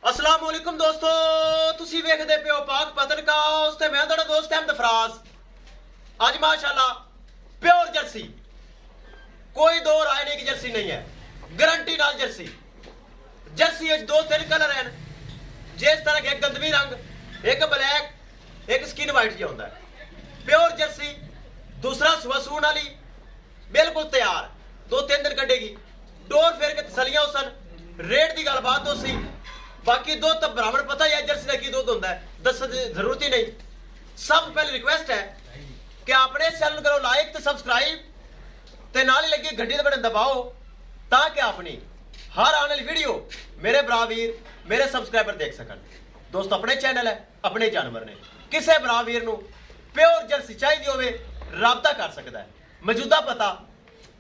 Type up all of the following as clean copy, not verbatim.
अस्सलाम वालेकुम दोस्तों, तुसी वेखदे पे हो पाक पत्रकास्ट ते मैं तुहाडा दोस्त अहमद फराज। अज माशाल्लाह प्योर जर्सी, कोई दो राय नहीं कि जर्सी नहीं है, गारंटी नाल जर्सी। जर्सी विच दो तीन कलर हैं, जिस तरह के एक गंदमी रंग, एक ब्लैक, एक स्किन वाइट जिहा हुंदा है। प्योर जर्सी दूसरा सुबह सून वाली बिल्कुल तैयार, 2-3 दिन कटेगी। डोर फेर के तसलियां उसन, रेट की गलबात हो सी। बाकी दो तो ब्राह्मण पता ही है जर्सी का की दुध होता है, दसने की जरूरत ही नहीं। सब पहले रिक्वेस्ट है कि अपने चैनल करो लाइक तो सब्सक्राइब ते नाल ही लगी घंटी दे बटन दबाओ ताकि अपनी हर आने वाली वीडियो मेरे भरा वीर मेरे सब्सक्राइबर देख सकन। दोस्त अपने चैनल है, अपने जानवर ने, किसी भरा वीर नूं प्योर जर्सी चाहिए होवे राबता कर सकता है। मौजूदा पता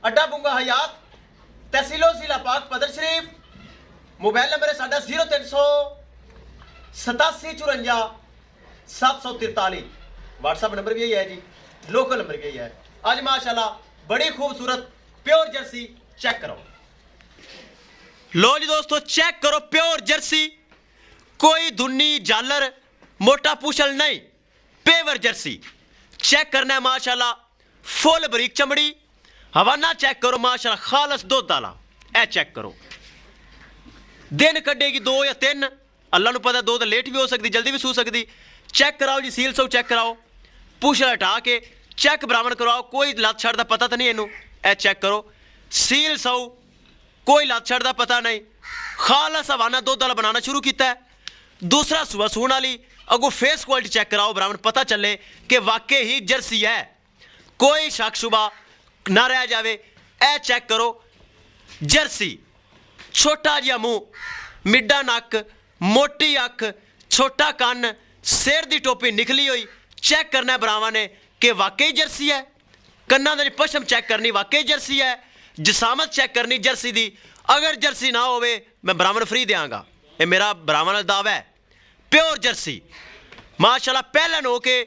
अड्डा बुंगा हयात, तहसीलो जिला पाक पदर शरीफ। मोबाइल नंबर है साडा 0300 87 54 743। व्हाट्सएप नंबर भी यही है जी, लोकल नंबर भी यही है। आज माशाल्लाह बड़ी खूबसूरत प्योर जर्सी चेक करो। लो जी दोस्तों, चेक करो प्योर जर्सी, कोई धुन्नी जालर मोटा पूछल नहीं, पेवर जर्सी चेक करना है। माशाल्लाह फुल बरीक चमड़ी, हवाना चेक करो माशाल्लाह खालस दुध वाला। ए चेक करो, दिन कटेगी 2 या 3, अल्लाह नूं पता, 2 तो लेट भी हो सकती, जल्दी भी सू सकती। चेक कराओ जी, सील सो चेक कराओ, पूछल हटा के चेक बरामद करवाओ, कोई लत छड़ दा पता तो नहीं इनू। ए चेक करो, सील सो कोई लत छड़ दा पता नहीं, खालस हवाना दुध वाला बनाना शुरू किया है। दूसरा सुबह सून वाली, अगो फेस क्वालिटी चेक कराओ, बरामद पता चले कि वाकई ही जर्सी है, कोई शक शुबा ना रह जाए। ए चेक करो जर्सी, छोटा जिहा मुंह, मिड्डा नक, मोटी अख, छोटा कन, सिर की टोपी निकली हुई। चेक करना है भरावां ने कि वाकई जर्सी है। कन्ना दी पशम चेक करनी, वाकई जर्सी है। जसामत चेक करनी जर्सी दी, अगर जर्सी ना होवे मैं बरामद फ्री देंगा, ये मेरा भरावां नाल दावा है। प्योर जर्सी माशाल्लाह पहलन हो के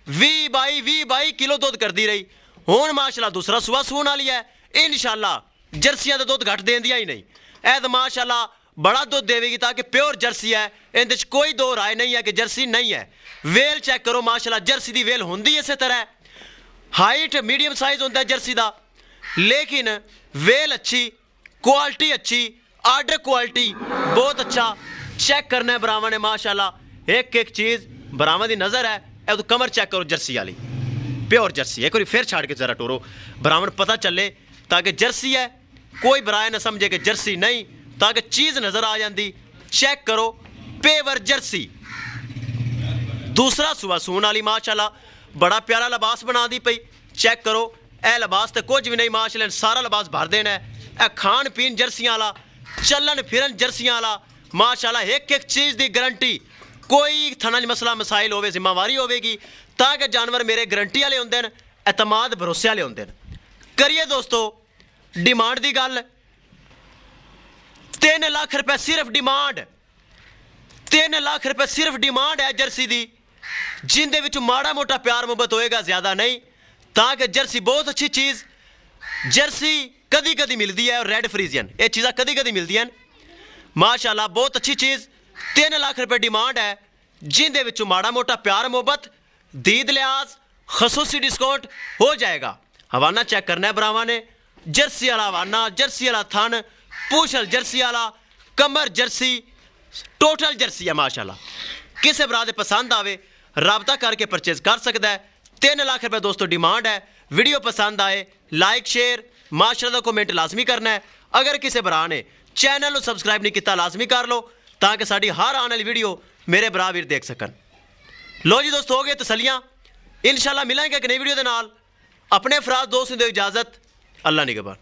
20-22 किलो दुध करती रही, हुण माशाल्लाह दूसरा सुबह सून वाली है। इंशाल्लाह जर्सियां दा दुध घट देंदियां ही नहीं, ऐ तो माशाल्लाह बड़ा दुध देवेगी, ताकि प्योर जर्सी है, इहदे च कोई दो राय नहीं है कि जर्सी नहीं है। वेल चेक करो माशाल्लाह, जर्सी दी वेल होंदी इस तरह, हाइट मीडियम साइज होता है जर्सी दा, लेकिन वेल अच्छी, क्वालिटी अच्छी, आर्डर क्वालिटी बहुत अच्छा। चेक करना है बरावां ने माशाल्लाह, एक एक चीज़ बरावां दी नज़र है। ए तो कमर चेक करो जर्सी वाली, प्योर जर्सी। एक बार फिर छाड़ के जरा टोरो, बरावां पता चले, ताकि जर्सी है, कोई बराए ना समझे कि जर्सी नहीं, ताकि चीज़ नज़र आ जाती। चेक करो पेवर जर्सी, दूसरा सुबह सून वाली माशाल्लाह बड़ा प्यारा लिबास बना दी पई। चेक करो, ए लिबास तो कुछ भी नहीं माशाल्लाह, सारा लिबास भर देना है। ए खान पीन जर्सियां वाला, चलन फिरन जर्सियां वाला माशाल्लाह, एक एक चीज़ की गारंटी, कोई थाना मसला मसाइल होवे जिम्मेवारी होवेगी, ताकि जानवर मेरे गारंटी वाले होंदे न, एतमाद भरोसे वाले होंदे न। करिए दोस्तों डिमांड की गल, 3 लाख रुपए सिर्फ डिमांड, 3 लाख रुपए सिर्फ डिमांड है जर्सी की, जिंदे विच माड़ा मोटा प्यार मुहब्बत होएगा, ज़्यादा नहीं, ताकि जर्सी बहुत अच्छी चीज़। जर्सी कदी कदी मिलती है, और रेड फ्रीजियन, ये चीज़ा कदी कदी मिलती हैं माशाल्लाह, बहुत अच्छी चीज़। 3 लाख रुपए डिमांड है, जिंदे विच माड़ा मोटा प्यार मुहब्बत, दीद लिहाज, खसूसी डिस्काउंट हो जाएगा। हवाना चेक करना है बरावां ने, जर्सी वाला हवाना, जर्सी वाला थन, पूछल जर्सी वाला, कमर जर्सी, टोटल जर्सी है माशाल्लाह। किसी बरा दे पसंद आवे राबता करके परचेज कर सकता है। 3 लाख रुपए दोस्तों डिमांड है। वीडियो पसंद आए लाइक शेयर माशाल्लाह कमेंट लाजमी करना है। अगर किसी बरा ने चैनल को सबसक्राइब नहीं किया लाजमी कर लो, ताकि साड़ी हर आने वाली वीडियो मेरे बरा वीर देख सकन। लो जी दोस्तों, हो गए तसलियाँ, इंशाल्लाह मिलेंगे एक नई वीडियो के नाल। अपने फराज दोस्त दो इजाज़त, अल्लाह निगहबान।